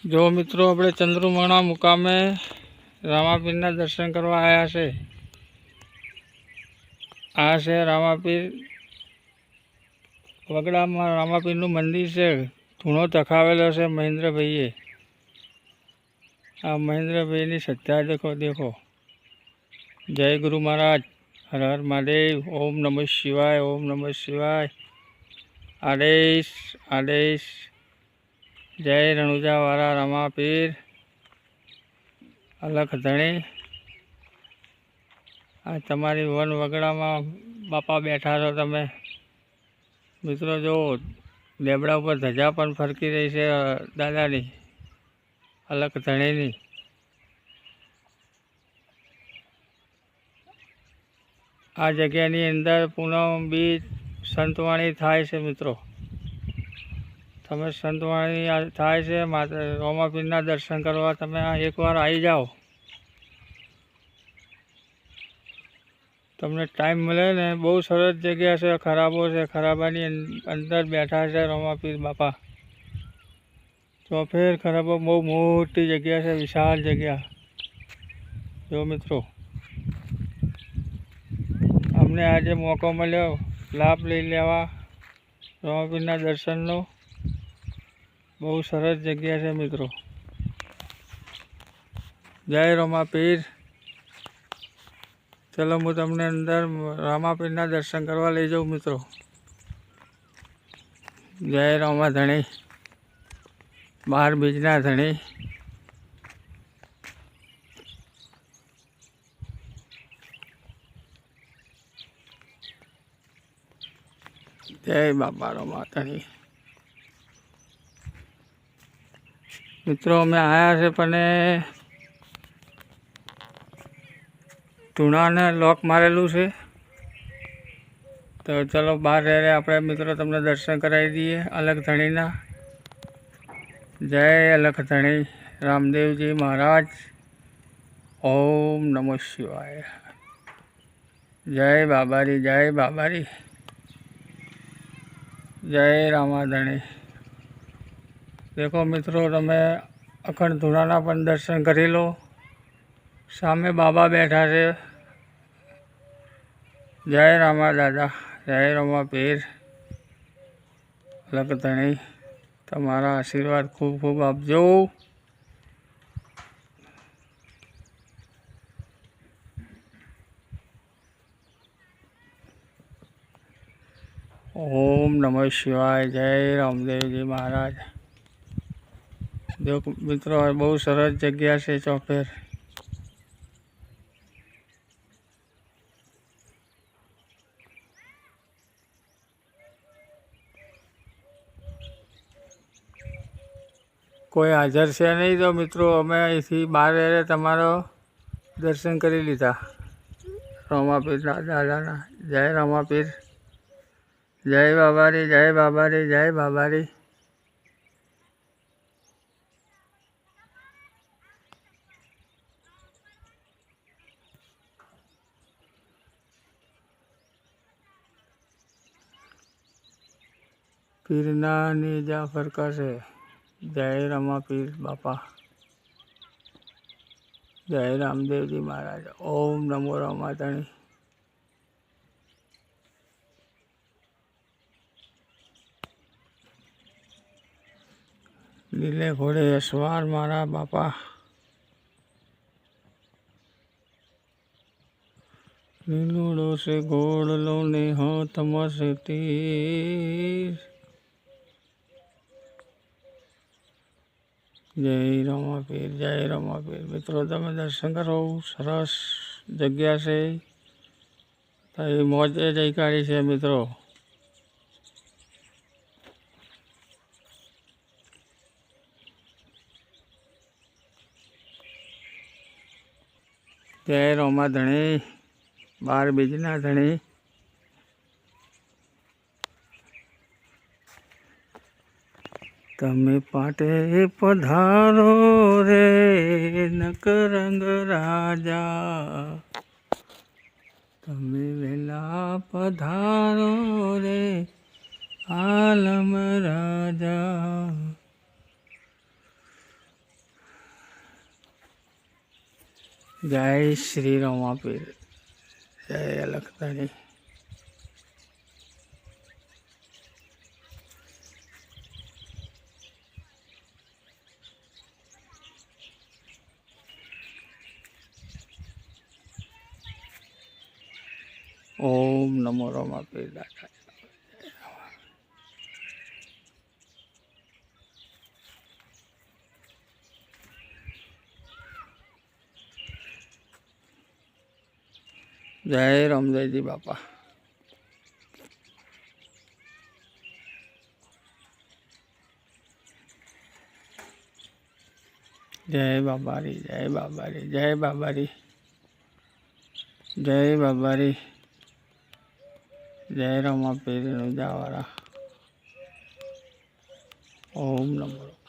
જો મિત્રો આપણે ચંદ્રુમણા મુકામે રામાપીરના દર્શન કરવા આવ્યા છે। આ છે રામાપીર વગડામાં રામાપીરનું મંદિર છે। ધૂણો તખાવેલો છે મહેન્દ્રભાઈએ। આ મહેન્દ્રભાઈની શ્રદ્ધા દેખો દેખો। જય ગુરુ મહારાજ, હર હર મહાદેવ, ઓમ નમઃ શિવાય, ઓમ નમઃ શિવાય। આદેશ આદેશ। જય રણુજાવાળા રામાપીર, અલખ ધણી। આ તમારી વન વગડામાં બાપા બેઠા છો તમે મિત્રો। જો લેબડા ઉપર ધજા પણ ફરકી રહી છે દાદાની, અલખ ધણીની। આ જગ્યાની અંદર પૂનમ બીજ સંતવાણી થાય છે મિત્રો। તમે સંતવાણી થાય છે રામાપીરના દર્શન કરવા તમે એકવાર આવી જાઓ। તમને ટાઈમ મળે ને, બહુ સરસ જગ્યા છે। ખરાબો છે, ખરાબાની અંદર બેઠા છે રામાપીર બાપા। ચોફેર ખરાબો બહુ મોટી જગ્યા છે, વિશાળ જગ્યા। જો મિત્રો અમને આજે મોકો મળ્યો લાભ લઈ લેવા રામાપીરના દર્શનનો। બહુ સરસ જગ્યા છે મિત્રો। જય રામાપીર। ચલો હું તમને અંદર રામાપીરના દર્શન કરવા લઈ જાઉં મિત્રો। જય રામા ધણી, 12 બીજના ધણી। જય બાપા રામા ધણી। મિત્રો અમે આવ્યા છે પણ ધૂણાને લોક મારેલું છે, તો ચલો બહાર રહે આપણે મિત્રો તમને દર્શન કરાવી દઈએ અલખ ધણીના। જય અલખ ધણી રામદેવજી મહારાજ, ઓમ નમઃ શિવાય। જય બાબારી, જય બાબારી, જય રામા ધણી। દેખો મિત્રો તમે અખંડ ધૂણાના પણ દર્શન કરી લો। સામે બાબા બેઠા છે। જય રામા દાદા, જય રામાપીર, અલખ ધણી તમારા આશીર્વાદ ખૂબ ખૂબ આપજો। ઓમ નમઃ શિવાય, જય રામદેવજી મહારાજ। જો મિત્રો બહુ સરસ જગ્યા છે ચોફેર। કોઈ હાજર છે નહીં તો મિત્રો અમે અહીંથી બહાર રહે તમારો દર્શન કરી લીધા રામાપીર દાદાના। જય રામાપીર, જય બાબારી, જય બાબારી, જય બાબારી। પીરના નેજા ફરકાશે। જય રામાપીર બાપા, જય રામદેવજી મહારાજ, ઓમ નમો રામા ધણી। લીલે ઘોડે અસવાર મારા બાપા, લીલુડો છે ઘોડલો ને હાથમાં છે તીર। જય રામાપીર, જય રામાપીર। મિત્રો તમે દર્શન કરો, સરસ જગ્યા છે, એ મોજે જઈ કાઢી છે મિત્રો। જય રામા ધણી, 12 બીજના ધણી। તમે પાટે પધારો રે નકરંગ રાજા, તમે વેલા પધારો રે આલમ રાજા। जय श्री रमापीर, जय अलखधारी। ओम नमो रमापीर दादा। जय रामदेवजी बापा। जय बाबारी, जय बाबारी, जय बाबारी, जय बाबारी, जय रमापीर जावारा। ओम नमो।